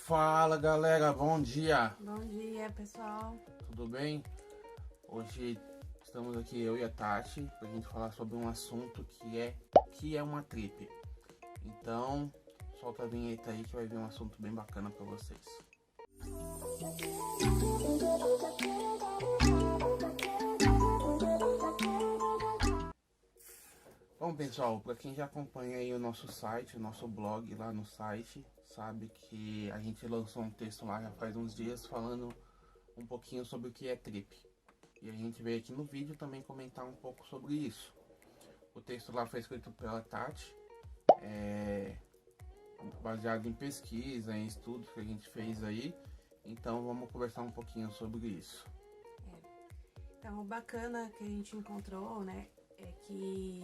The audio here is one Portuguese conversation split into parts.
Fala galera, bom dia! Bom dia, pessoal! Tudo bem? Hoje estamos aqui, eu e a Tati, pra gente falar sobre um assunto que é uma trip. Então, solta a vinheta aí que vai vir um assunto bem bacana pra vocês. Bom pessoal, para quem já acompanha aí o nosso site, o nosso blog lá no site, sabe que a gente lançou um texto lá já faz uns dias falando um pouquinho sobre o que é trip. E a gente veio aqui no vídeo também comentar um pouco sobre isso. O texto lá foi escrito pela Tati, baseado em pesquisa, em estudos que a gente fez aí. Então vamos conversar um pouquinho sobre isso. Então, o bacana que a gente encontrou, né, é que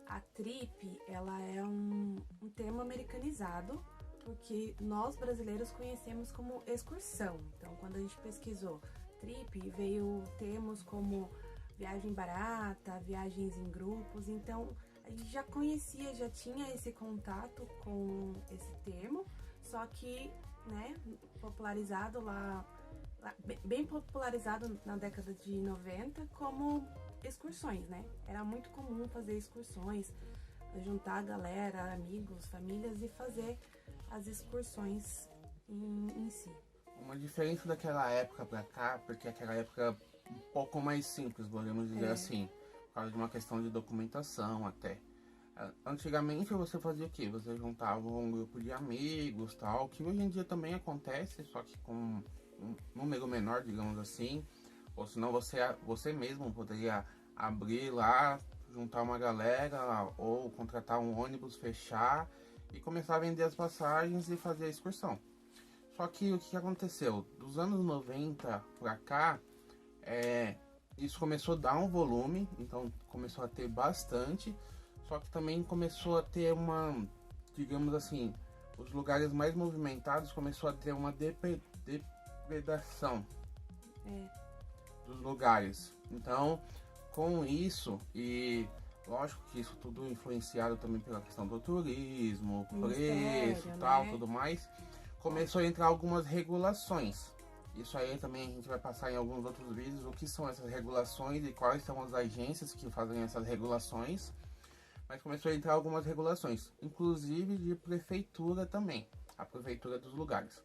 a trip, ela é um termo americanizado, porque nós brasileiros conhecemos como excursão. Então, quando a gente pesquisou trip, veio termos como viagem barata, viagens em grupos. Então, a gente já conhecia, já tinha esse contato com esse termo, só que, né, popularizado bem popularizado na década de 90 como excursões, né? Era muito comum fazer excursões, juntar a galera, amigos, famílias e fazer as excursões em si. Uma diferença daquela época pra cá, porque aquela época um pouco mais simples, podemos dizer assim, por causa de uma questão de documentação até. Antigamente você fazia o quê? Você juntava um grupo de amigos, tal, que hoje em dia também acontece, só que com um número menor, digamos assim, ou senão você mesmo poderia abrir lá, juntar uma galera, ou contratar um ônibus, fechar e começar a vender as passagens e fazer a excursão. Só que o que aconteceu? Dos anos 90 pra cá, isso começou a dar um volume, então começou a ter bastante, só que também começou a ter digamos assim, os lugares mais movimentados começou a ter uma depredação dos lugares. Então, com isso, e lógico que isso tudo influenciado também pela questão do turismo, preço, tal, né? Tudo mais, começou a entrar algumas regulações. Isso aí também a gente vai passar em alguns outros vídeos, o que são essas regulações e quais são as agências que fazem essas regulações. Mas começou a entrar algumas regulações, inclusive de prefeitura também, a prefeitura dos lugares.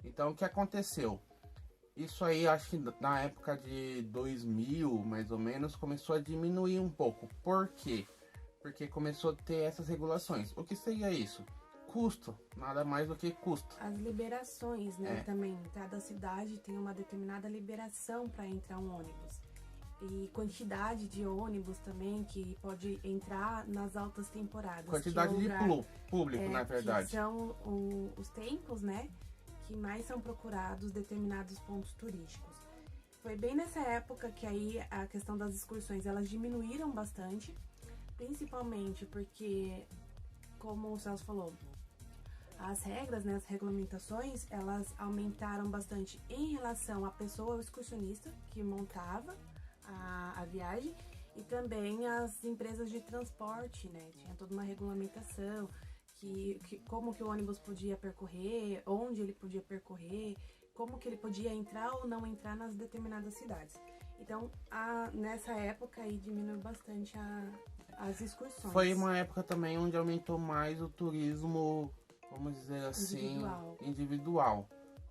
Então, o que aconteceu? Isso aí, acho que na época de 2000, mais ou menos, começou a diminuir um pouco. Por quê? Porque começou a ter essas regulações. O que seria isso? Custo, nada mais do que custo. As liberações, né, também. Cada cidade tem uma determinada liberação para entrar um ônibus. E quantidade de ônibus também que pode entrar nas altas temporadas. Quantidade de público, na verdade. Que são os tempos, né, que mais são procurados determinados pontos turísticos. Foi bem nessa época que aí a questão das excursões, elas diminuíram bastante, principalmente porque, como o Celso falou, as regras, né, as regulamentações, elas aumentaram bastante em relação à pessoa, o excursionista que montava a viagem, e também as empresas de transporte, né? Tinha toda uma regulamentação, como que o ônibus podia percorrer, onde ele podia percorrer, como que ele podia entrar ou não entrar nas determinadas cidades. Então, nessa época aí diminuiu bastante as excursões. Foi uma época também onde aumentou mais o turismo, vamos dizer assim, individual.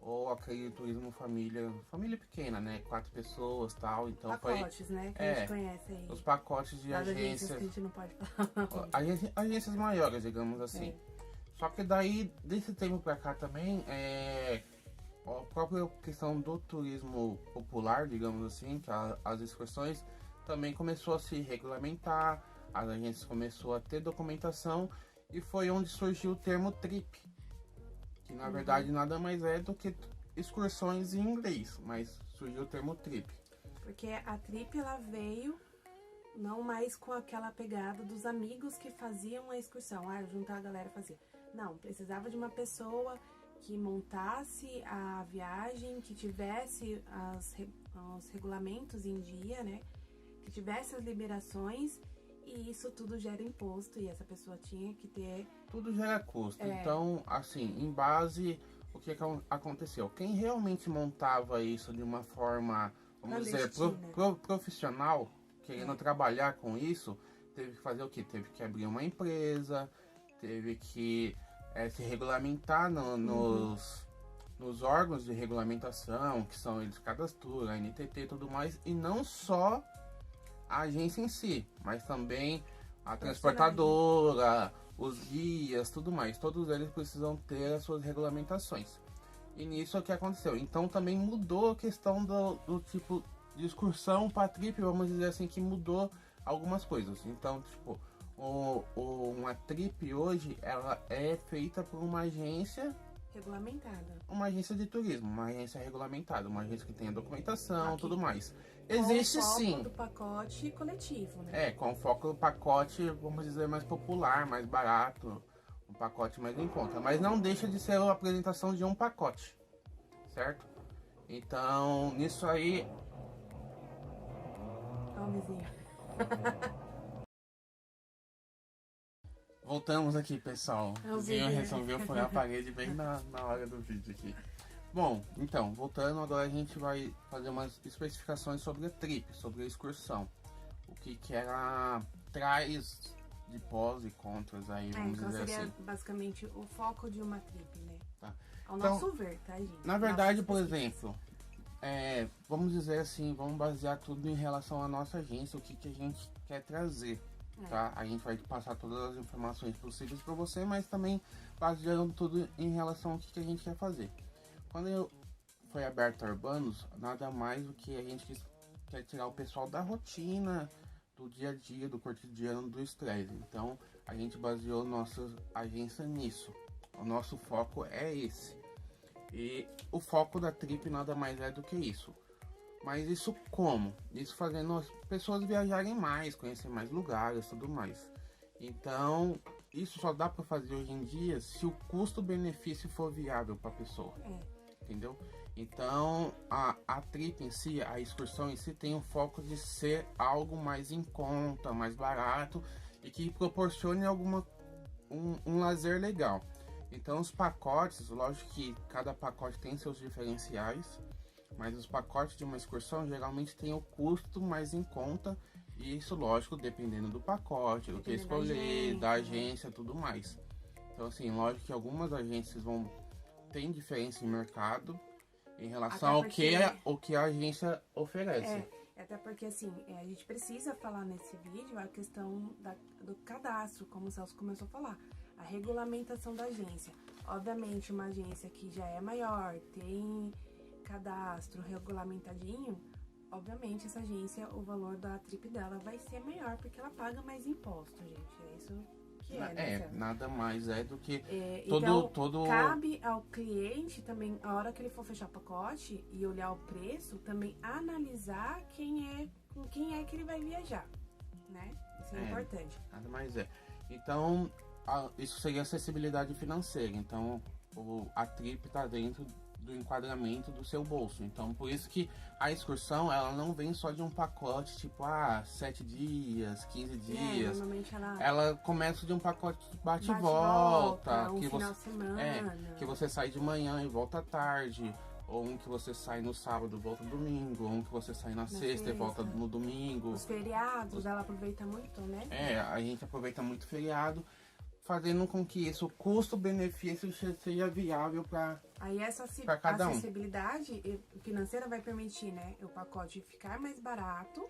Ou aquele turismo família pequena, né? 4 pessoas e tal. Então pacotes, né? Que a gente conhece aí. Os pacotes de agências. Que a gente não pode falar. Agências maiores, digamos assim. Só que daí, desse tempo pra cá também, a própria questão do turismo popular, digamos assim, que as excursões, também começou a se regulamentar, as agências começaram a ter documentação, e foi onde surgiu o termo trip. Que na verdade nada mais é do que excursões em inglês, mas surgiu o termo trip. Porque a trip, ela veio não mais com aquela pegada dos amigos que faziam a excursão, juntar a galera fazia. Não, precisava de uma pessoa que montasse a viagem, que tivesse os regulamentos em dia, né? Que tivesse as liberações. E isso tudo gera imposto e essa pessoa tinha que ter... Tudo gera custo. Então, assim, em base, o que aconteceu? Quem realmente montava isso de uma forma, vamos dizer, profissional, querendo trabalhar com isso, teve que fazer o quê? Teve que abrir uma empresa, teve que se regulamentar nos órgãos de regulamentação, que são eles Cadastur, a NTT e tudo mais, e não só a agência em si, mas também a transportadora, os guias, tudo mais. Todos eles precisam ter as suas regulamentações. E nisso é o que aconteceu. Então também mudou a questão do tipo de excursão para trip, vamos dizer assim, que mudou algumas coisas. Então, tipo, uma trip hoje, ela é feita por uma agência regulamentada. Uma agência de turismo, uma agência regulamentada, uma agência que tenha documentação, tudo mais. Existe com o foco sim. do pacote coletivo, né? Com o foco do pacote, vamos dizer, mais popular, mais barato, um pacote mais em conta. Mas não deixa de ser a apresentação de um pacote, certo? Então, nisso aí... Ó, vizinho. Voltamos aqui, pessoal. O vizinho resolveu furar a parede bem na hora do vídeo aqui. Bom, então, voltando, agora a gente vai fazer umas especificações sobre a trip, sobre a excursão. O que ela traz de pós e contras aí, vamos então dizer seria assim. basicamente o foco de uma trip, né? Tá. Ao Então, nosso ver, tá, gente? Na verdade, por exemplo, vamos dizer assim, vamos basear tudo em relação à nossa agência, o que a gente quer trazer. Tá? A gente vai passar todas as informações possíveis para você, mas também baseando tudo em relação ao que a gente quer fazer. Quando foi aberto a Urbanos, nada mais do que a gente quer tirar o pessoal da rotina, do dia a dia, do cotidiano, do estresse. Então a gente baseou nossa agência nisso. O nosso foco é esse. E o foco da trip nada mais é do que isso. Mas isso como? Isso fazendo as pessoas viajarem mais, conhecer mais lugares, tudo mais. Então, isso só dá para fazer hoje em dia se o custo-benefício for viável para a pessoa. Entendeu? Então, a trip em si, a excursão em si, tem o foco de ser algo mais em conta, mais barato e que proporcione um lazer legal. Então, os pacotes, lógico que cada pacote tem seus diferenciais, mas os pacotes de uma excursão geralmente tem o custo mais em conta, e isso, lógico, dependendo do pacote, do que escolher, da agência, tudo mais. Então, assim, lógico que algumas agências tem diferença em mercado em relação ao que a agência oferece. Até porque, assim, a gente precisa falar nesse vídeo a questão do cadastro, como o Celso começou a falar, a regulamentação da agência. Obviamente, uma agência que já é maior, tem cadastro regulamentadinho, obviamente essa agência, o valor da trip dela vai ser maior, porque ela paga mais imposto, gente. É isso que né? Nada mais é do que todo... Cabe ao cliente também, a hora que ele for fechar o pacote e olhar o preço, também analisar com quem é que ele vai viajar, né? Isso é importante. Nada mais é. Então, isso seria acessibilidade financeira. Então, a trip está dentro do enquadramento do seu bolso. Então, por isso que a excursão, ela não vem só de um pacote, tipo, 7 dias, 15 dias. Normalmente ela começa de um pacote bate e volta, um final de semana. Que você sai de manhã e volta à tarde, ou um que você sai no sábado e volta no domingo, ou um que você sai na sexta e volta no domingo. Os feriados, ela aproveita muito, né? A gente aproveita muito feriado, fazendo com que isso, custo-benefício, seja viável para cada um. A acessibilidade financeira vai permitir, né, o pacote ficar mais barato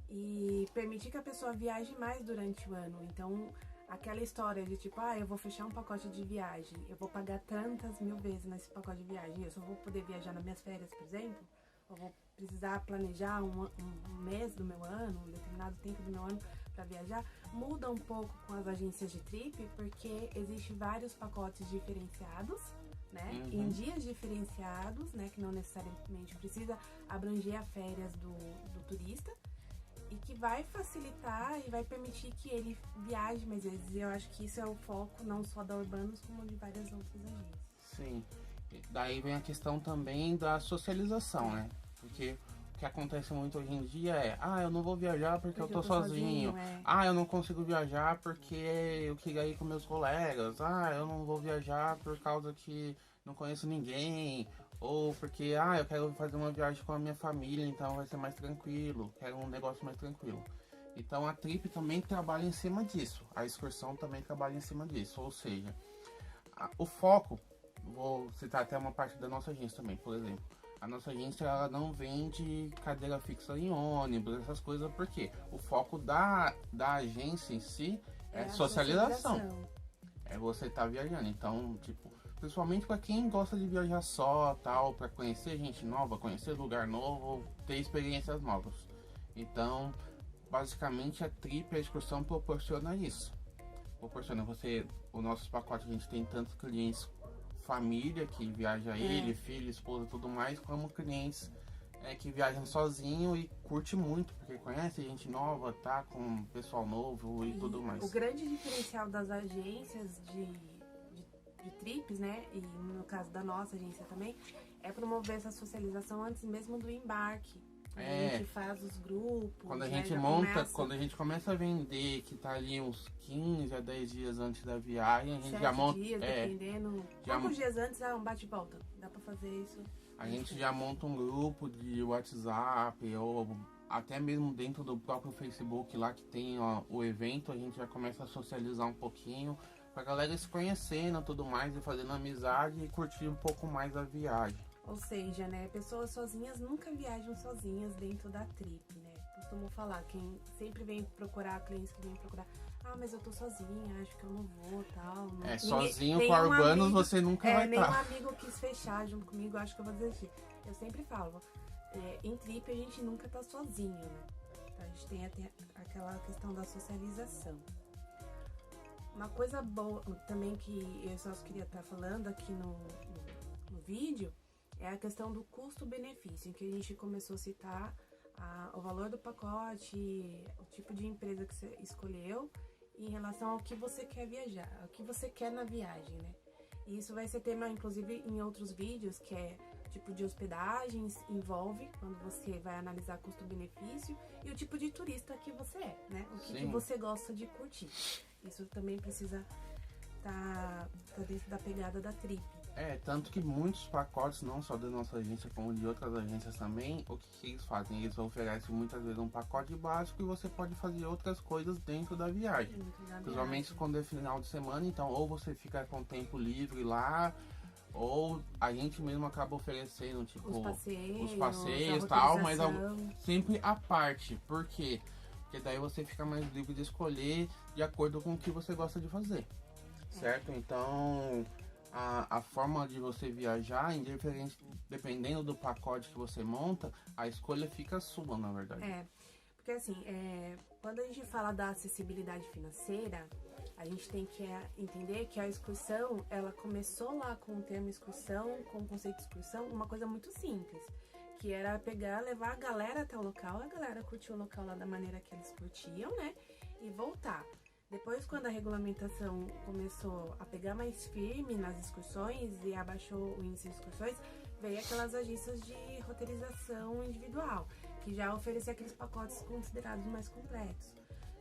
e permitir que a pessoa viaje mais durante o ano. Então, aquela história de tipo, eu vou fechar um pacote de viagem, eu vou pagar tantas mil vezes nesse pacote de viagem, eu só vou poder viajar nas minhas férias, por exemplo, eu vou precisar planejar um mês do meu ano, um determinado tempo do meu ano para viajar, muda um pouco com as agências de trip, porque existe vários pacotes diferenciados, né? Em dias diferenciados, né? Que não necessariamente precisa abranger as férias do turista, e que vai facilitar e vai permitir que ele viaje mais vezes. E eu acho que isso é o foco não só da Urbanos, como de várias outras agências. Sim. Daí vem a questão também da socialização, né? Porque o que acontece muito hoje em dia é, eu não vou viajar porque eu tô sozinho. É. Eu não consigo viajar porque eu queria ir com meus colegas. Eu não vou viajar por causa que não conheço ninguém. Ou porque, eu quero fazer uma viagem com a minha família, então vai ser mais tranquilo. Quero um negócio mais tranquilo. Então a trip também trabalha em cima disso. A excursão também trabalha em cima disso. Ou seja, o foco, vou citar até uma parte da nossa agência também, por exemplo. A nossa agência, ela não vende cadeira fixa em ônibus, essas coisas, porque o foco da agência em si é socialização. É você estar viajando. Então, tipo, principalmente para quem gosta de viajar só, tal, para conhecer gente nova, conhecer lugar novo, ter experiências novas. Então, basicamente a trip, a excursão proporciona isso. Proporciona você, o nosso pacote, a gente tem tantos clientes família que viaja ele, filho, esposa, tudo mais, como clientes que viajam sozinho e curte muito, porque conhece gente nova, tá com pessoal novo e tudo mais. O grande diferencial das agências de trips, né, e no caso da nossa agência também, é promover essa socialização antes mesmo do embarque. A gente faz os grupos. Quando a gente monta, quando a gente começa a vender, que tá ali uns 15 a 10 dias antes da viagem, a gente já monta. Dias, dependendo. Poucos dias antes um bate e volta. Dá pra fazer isso. A gente já monta um grupo de WhatsApp, ou até mesmo dentro do próprio Facebook lá que tem o evento, a gente já começa a socializar um pouquinho, pra galera se conhecendo, tudo mais, e fazendo amizade e curtir um pouco mais a viagem. Ou seja, né, pessoas sozinhas nunca viajam sozinhas dentro da trip, né? Costumo falar, quem sempre vem procurar, clientes que vêm procurar, mas eu tô sozinha, acho que eu não vou, tal. Não. Sozinho com urbanos você nunca vai estar. Nenhum amigo quis fechar junto comigo, acho que eu vou desistir. Eu sempre falo, em trip a gente nunca tá sozinho, né? Então, a gente tem aquela questão da socialização. Uma coisa boa também que eu só queria estar falando aqui no vídeo, é a questão do custo-benefício, em que a gente começou a citar o valor do pacote, o tipo de empresa que você escolheu em relação ao que você quer viajar, ao que você quer na viagem, né? E isso vai ser tema, inclusive, em outros vídeos, que é o tipo de hospedagens, envolve, quando você vai analisar custo-benefício, e o tipo de turista que você é, né? O que você gosta de curtir. Isso também precisa tá dentro da pegada da trip. Tanto que muitos pacotes, não só da nossa agência, como de outras agências também, o que eles fazem? Eles oferecem muitas vezes um pacote básico e você pode fazer outras coisas dentro da viagem. Principalmente quando é final de semana, então ou você fica com tempo livre lá, ou a gente mesmo acaba oferecendo, tipo, os passeios e tal, mas sempre à parte. Por quê? Porque daí você fica mais livre de escolher de acordo com o que você gosta de fazer. Certo? Então, a forma de você viajar, dependendo do pacote que você monta, a escolha fica sua, na verdade. Porque assim, quando a gente fala da acessibilidade financeira, a gente tem que entender que a excursão, ela começou lá com o termo excursão, com o conceito de excursão, uma coisa muito simples, que era levar a galera até o local, a galera curtiu o local lá da maneira que eles curtiam, né, e voltar. Depois, quando a regulamentação começou a pegar mais firme nas excursões e abaixou o índice de excursões, veio aquelas agências de roteirização individual, que já oferecia aqueles pacotes considerados mais completos.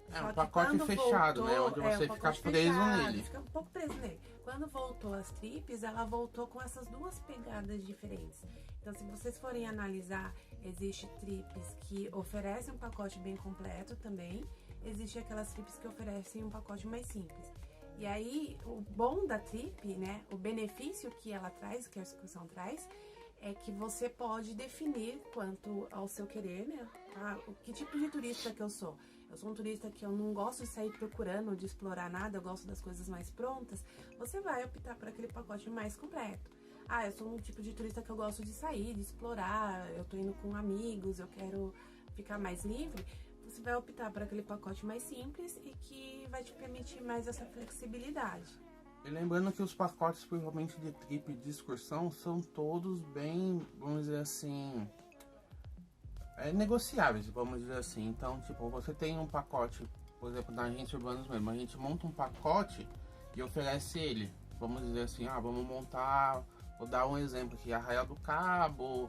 Um pacote fechado, né? Onde você fica preso nele. Fica um pouco preso nele. Quando voltou as trips, ela voltou com essas duas pegadas diferentes. Então, se vocês forem analisar, existe trips que oferecem um pacote bem completo também. Existe aquelas trips que oferecem um pacote mais simples. E aí, o bom da trip, né, o benefício que ela traz, que a excursão traz, é que você pode definir quanto ao seu querer, né, que tipo de turista que eu sou. Eu sou um turista que eu não gosto de sair procurando, de explorar nada, eu gosto das coisas mais prontas. Você vai optar por aquele pacote mais completo. Eu sou um tipo de turista que eu gosto de sair, de explorar, eu tô indo com amigos, eu quero ficar mais livre. Você vai optar por aquele pacote mais simples e que vai te permitir mais essa flexibilidade. E lembrando que os pacotes, principalmente de trip e de excursão, são todos bem, vamos dizer assim, negociáveis, vamos dizer assim. Então, tipo, você tem um pacote, por exemplo, na agência Urbanos mesmo, a gente monta um pacote e oferece ele. Vamos dizer assim, vamos montar, vou dar um exemplo aqui, Arraial do Cabo,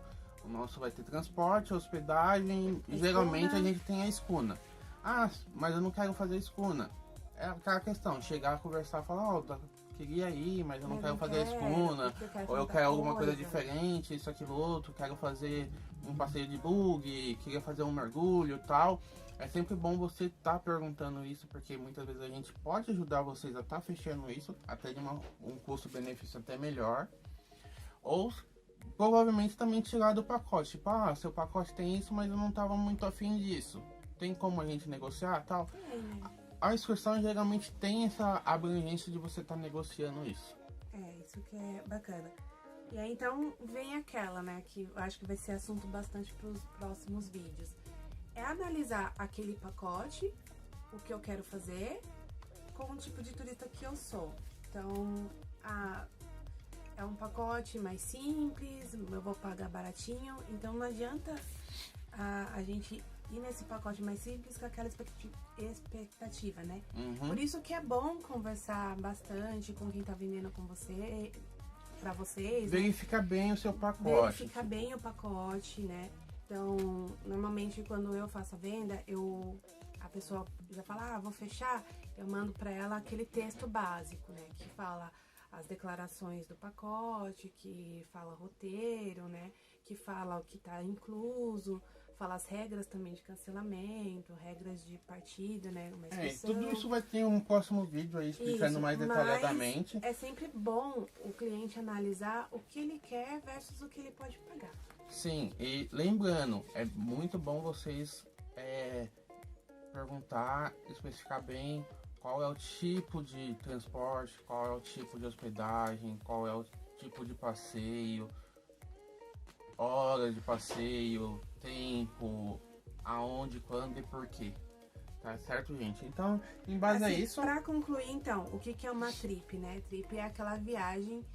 O nosso vai ter transporte, hospedagem, e geralmente a gente tem a escuna. Ah, mas eu não quero fazer escuna. É aquela questão, chegar, conversar, falar, queria ir, mas eu não quero fazer a escuna, ou eu quero alguma coisa diferente, isso, aquilo, outro, quero fazer um passeio de bug, queria fazer um mergulho e tal. É sempre bom você estar perguntando isso, porque muitas vezes a gente pode ajudar vocês a estar fechando isso, até de um custo-benefício até melhor. Ou provavelmente também tirar do pacote, tipo, seu pacote tem isso, mas eu não estava muito afim disso. Tem como a gente negociar, tal? A excursão geralmente tem essa abrangência de você estar negociando isso. Isso que é bacana. E aí então vem aquela, né, que eu acho que vai ser assunto bastante para os próximos vídeos. É analisar aquele pacote, o que eu quero fazer, com o tipo de turista que eu sou. Então, é um pacote mais simples, eu vou pagar baratinho, então não adianta a gente ir nesse pacote mais simples com aquela expectativa, né? Por isso que é bom conversar bastante com quem tá vendendo com você, pra vocês. Verificar bem o seu pacote. Verificar bem o pacote, né? Então, normalmente quando eu faço a venda, a pessoa já fala, vou fechar, eu mando pra ela aquele texto básico, né? Que fala as declarações do pacote, que fala roteiro, né? Que fala o que tá incluso, fala as regras também de cancelamento, regras de partida, né? Uma inscrição. Tudo isso vai ter um próximo vídeo aí explicando mais detalhadamente. É sempre bom o cliente analisar o que ele quer versus o que ele pode pagar. Sim, e lembrando, é muito bom vocês perguntar, especificar bem qual é o tipo de transporte, qual é o tipo de hospedagem, qual é o tipo de passeio, horas de passeio, tempo, aonde, quando e por quê. Tá certo, gente? Então, em base a isso... Pra concluir, então, o que é uma trip, né? Trip é aquela viagem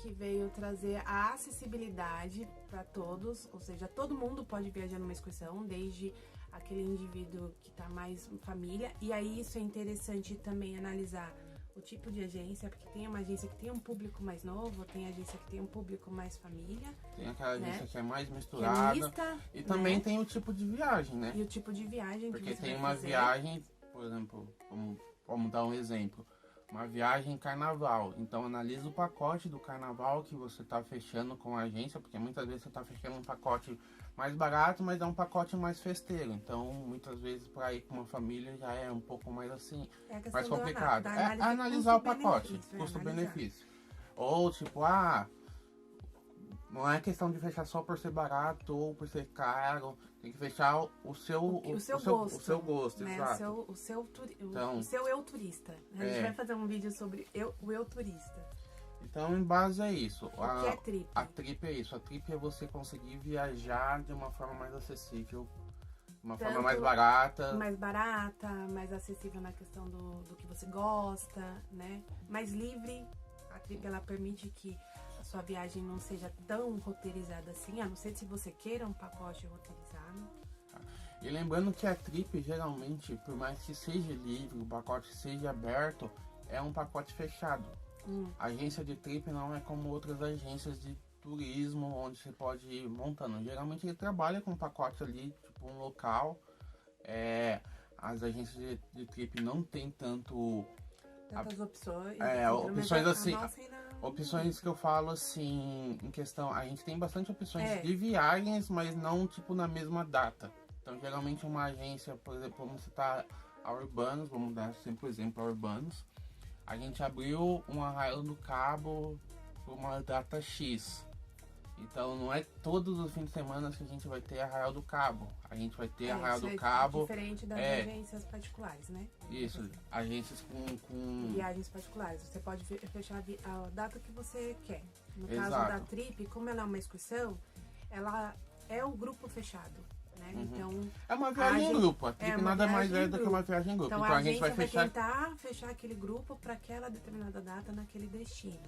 que veio trazer a acessibilidade para todos, ou seja, todo mundo pode viajar numa excursão, desde aquele indivíduo que tá mais família. E aí isso é interessante também analisar o tipo de agência, porque tem uma agência que tem um público mais novo, tem agência que tem um público mais família. Tem aquela agência que é mais misturada. Que é mista, e também tem o tipo de viagem, né? E o tipo de viagem porque que você tem vai uma fazer. viagem, por exemplo, vamos dar um exemplo. Uma viagem carnaval. Então analisa o pacote do carnaval que você está fechando com a agência, porque muitas vezes você está fechando um pacote mais barato, mas é um pacote mais festeiro. Então, muitas vezes, para ir com uma família já é um pouco mais assim, mais complicado. É analisar o pacote, custo-benefício. Ou tipo, não é questão de fechar só por ser barato ou por ser caro. Tem que fechar o seu gosto, né? exato. O seu eu turista. A gente vai fazer um vídeo sobre o eu turista. Então, em base a isso. O que é trip? A trip é isso. A trip é você conseguir viajar de uma forma mais acessível, uma forma mais barata. Mais acessível na questão do que você gosta, né? Mais livre. A trip, ela permite que a sua viagem não seja tão roteirizada assim, a não ser se você queira um pacote roteirizado. E lembrando que a trip, geralmente, por mais que seja livre, o pacote seja aberto, é um pacote fechado. A agência de trip não é como outras agências de turismo, onde você pode ir montando. Geralmente ele trabalha com um pacote ali, tipo um local. As agências de trip não tem tantas opções. Opções assim. Opções que eu falo assim, em questão, a gente tem bastante opções de viagens, mas não tipo na mesma data. Então geralmente uma agência, por exemplo, vamos citar a Urbanos, vamos dar sempre o exemplo a Urbanos. A gente abriu um Arraial do Cabo por uma data X. Então não é todos os fins de semana que a gente vai ter Arraial do Cabo. A gente vai ter Arraial do Cabo. Diferente das agências particulares, né? Isso, agências com viagens particulares. Você pode fechar a data que você quer. No Exato. caso da Trip, como ela é uma excursão, ela é o grupo fechado. Né? Então, é uma viagem em grupo. A trip nada mais é do que uma viagem em grupo. Então a gente vai tentar fechar aquele grupo para aquela determinada data naquele destino.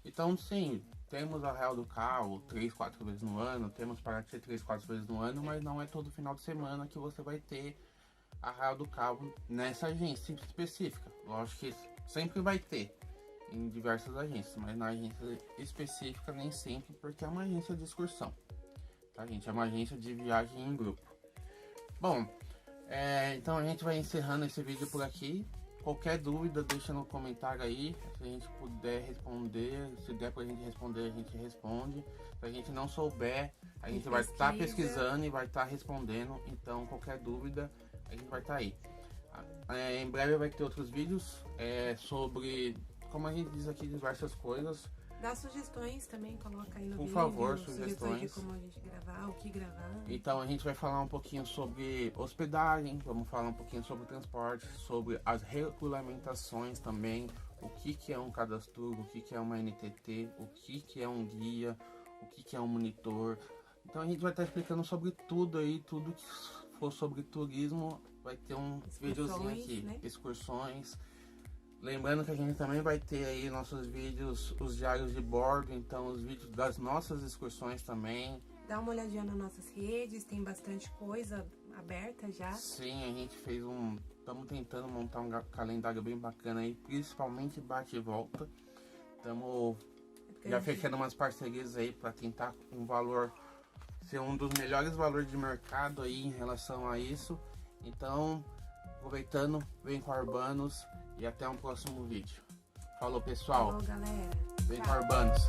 Então, sim, temos Arraial do Cabo 3, 4 vezes no ano, temos Paraty 3, 4 vezes no ano, mas não é todo final de semana que você vai ter Arraial do Cabo nessa agência específica. Lógico que sempre vai ter em diversas agências, mas na agência específica nem sempre, porque é uma agência de excursão. tá, gente? É uma agência de viagem em grupo. Bom, então a gente vai encerrando esse vídeo por aqui. Qualquer dúvida, deixa no comentário aí. Se a gente puder responder, se der pra gente responder, a gente responde. Se a gente não souber, a gente vai estar pesquisando e vai estar respondendo. Então, qualquer dúvida, a gente vai estar aí. Em breve vai ter outros vídeos sobre, como a gente diz aqui, diversas coisas. Dá sugestões também, coloca aí no vídeo. Por favor, sugestões de como a gente gravar, o que gravar. Então a gente vai falar um pouquinho sobre hospedagem, vamos falar um pouquinho sobre transporte, sobre as regulamentações também, o que é um cadastro, o que é uma NTT, o que é um guia, o que é um monitor. Então a gente vai estar explicando sobre tudo aí, tudo que for sobre turismo, vai ter um videozinho aqui, né? Excursões. Lembrando que a gente também vai ter aí nossos vídeos, os diários de bordo, então os vídeos das nossas excursões também. Dá uma olhadinha nas nossas redes, tem bastante coisa aberta já. Sim, a gente fez estamos tentando montar um calendário bem bacana aí, principalmente bate e volta. Estamos já fechando umas parcerias aí para tentar um valor, ser um dos melhores valores de mercado aí em relação a isso. Então, aproveitando, vem com a Urbanos. E até um próximo vídeo. Falou, pessoal. Falou, galera. Vem com a Urbanos.